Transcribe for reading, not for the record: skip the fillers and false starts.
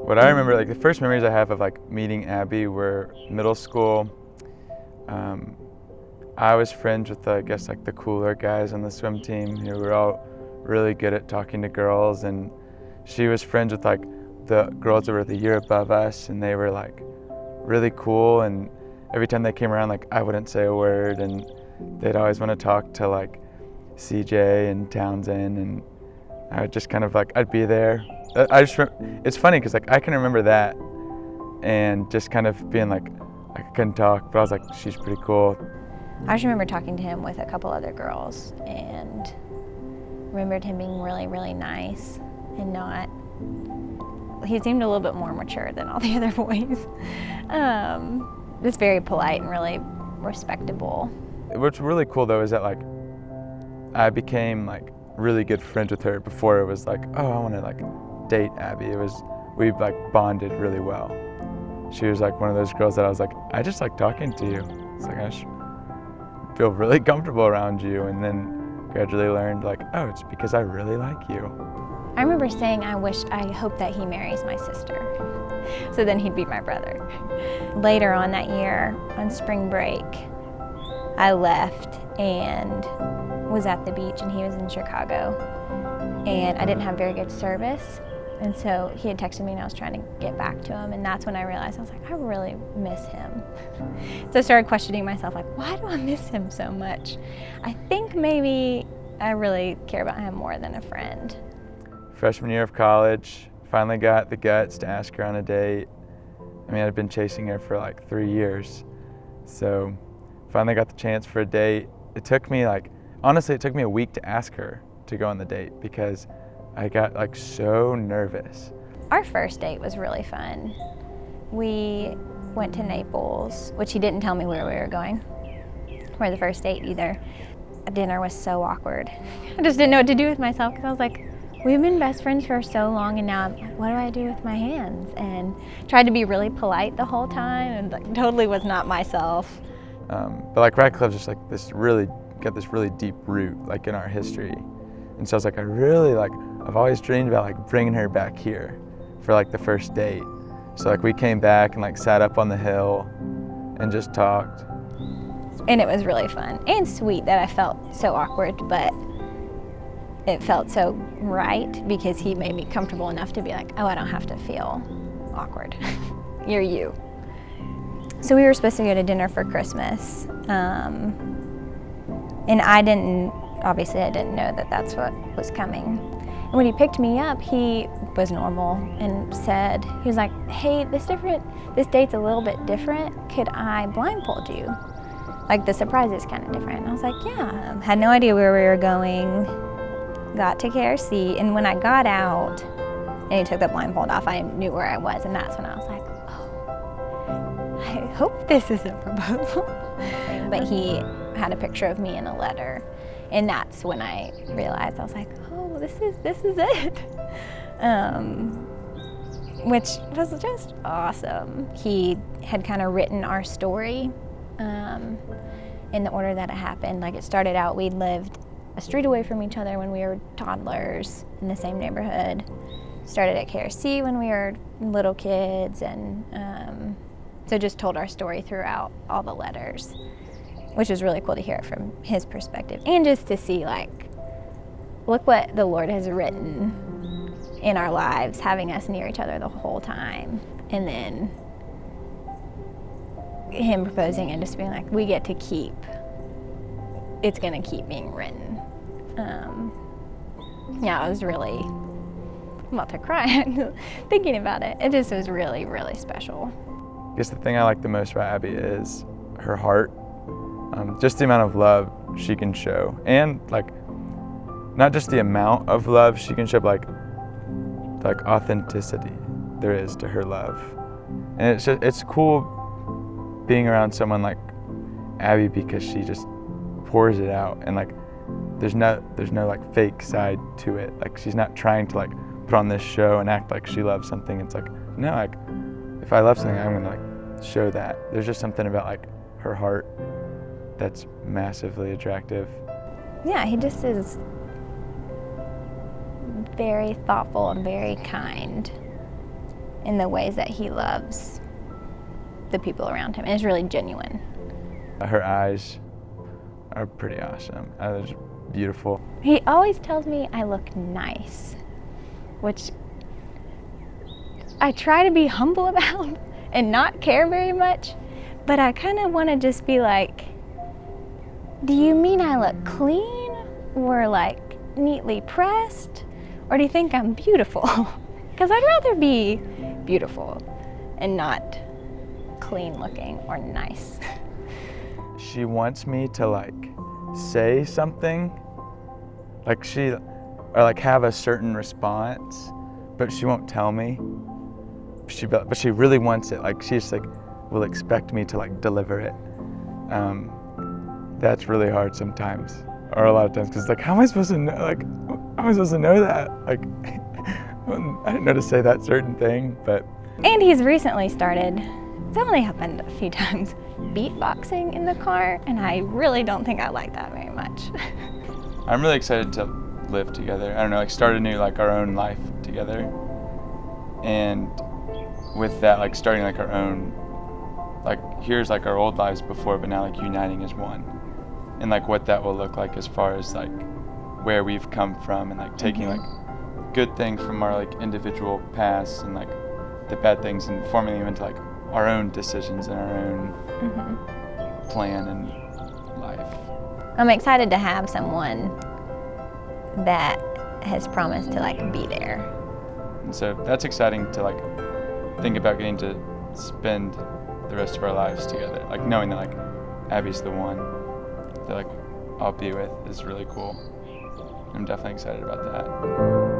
What I remember, like the first memories I have of like meeting Abbie were middle school. I was friends with, I guess, like the cooler guys on the swim team who were all really good at talking to girls, and she was friends with like the girls that were the year above us, and they were like really cool, and every time they came around, like I wouldn't say a word, and they'd always want to talk to like CJ and Townsend, and I would just kind of like, I'd be there. It's funny because like I can remember that and just kind of being like, I couldn't talk, but I was like, she's pretty cool. I just remember talking to him with a couple other girls and remembered him being really, really nice and not, he seemed a little bit more mature than all the other boys. Just very polite and really respectable. What's really cool though is that like I became like really good friends with her before it was like, oh, I want to like date Abbie. We like bonded really well. She was like one of those girls that I was like, I just like talking to you. It's like I just feel really comfortable around you, and then gradually learned like, oh, it's because I really like you. I remember saying I hope that he marries my sister, so then he'd be my brother. Later on that year, on spring break, I left and was at the beach, and he was in Chicago, and I didn't have very good service, and so he had texted me and I was trying to get back to him, and that's when I realized, I was like, I really miss him. So I started questioning myself, like, why do I miss him so much? I think maybe I really care about him more than a friend. Freshman year of college, finally got the guts to ask her on a date. I mean, I'd been chasing her for like 3 years, so finally got the chance for a date. It took me like, honestly, it took me a week to ask her to go on the date because I got like so nervous. Our first date was really fun. We went to Naples, which he didn't tell me where we were going for the first date either. Dinner was so awkward. I just didn't know what to do with myself because I was like, we've been best friends for so long, and now I'm like, what do I do with my hands? And tried to be really polite the whole time, and like totally was not myself. But like Radcliffe's just like got this really deep root like in our history. And so I was like, I've always dreamed about like bringing her back here for like the first date. So like we came back and like sat up on the hill and just talked. And it was really fun and sweet that I felt so awkward, but it felt so right because he made me comfortable enough to be like, oh, I don't have to feel awkward. You're you. So we were supposed to go to dinner for Christmas. And I didn't know that that's what was coming. And when he picked me up, he was normal and said, he was like, hey, this date's a little bit different. Could I blindfold you? Like the surprise is kind of different. And I was like, yeah. Had no idea where we were going. Got to KRC, and when I got out and he took the blindfold off, I knew where I was, and that's when I was like, oh, I hope this is a proposal. But he had a picture of me in a letter, and that's when I realized, I was like, oh, this is it. Which was just awesome. He had kind of written our story in the order that it happened. Like it started out, we lived a street away from each other when we were toddlers in the same neighborhood. Started at KRC when we were little kids, and so just told our story throughout all the letters, which was really cool to hear it from his perspective, and just to see like, look what the Lord has written in our lives, having us near each other the whole time, and then him proposing and just being like, we get to keep, it's gonna keep being written. Yeah, it was really, I'm about to cry thinking about it. It just was really, really special. I guess the thing I like the most about Abbie is her heart. Just the amount of love she can show, and like not just the amount of love she can show, but like authenticity there is to her love. And it's cool being around someone like Abbie because she just pours it out, and like there's no like fake side to it. Like she's not trying to like put on this show and act like she loves something. It's like, no, like if I love something, I'm gonna like show that. There's just something about like her heart that's massively attractive. Yeah, he just is very thoughtful and very kind, in the ways that he loves the people around him, and it's really genuine. Her eyes are pretty awesome. They're just beautiful. He always tells me I look nice, which I try to be humble about and not care very much, but I kind of want to just be like, do you mean I look clean or like neatly pressed, or do you think I'm beautiful? Because I'd rather be beautiful and not clean looking or nice. She wants me to like say something, like or like have a certain response, but she won't tell me. But she really wants it. Like she's like will expect me to like deliver it. That's really hard sometimes, or a lot of times, because like how am I supposed to know? Like how am I supposed to know that? Like I didn't know to say that certain thing, but. And he's recently started. It's only happened a few times, beatboxing in the car, and I really don't think I like that very much. I'm really excited to live together. I don't know, like start anew, like our own life together. And with that, like starting like our own, like here's like our old lives before, but now like uniting as one. And like what that will look like as far as like where we've come from, and like taking like good things from our like individual past and like the bad things and forming them into like our own decisions and our own plan and life. I'm excited to have someone that has promised to like be there. And so that's exciting to like think about getting to spend the rest of our lives together. Like knowing that like Abbie's the one that like I'll be with is really cool. I'm definitely excited about that.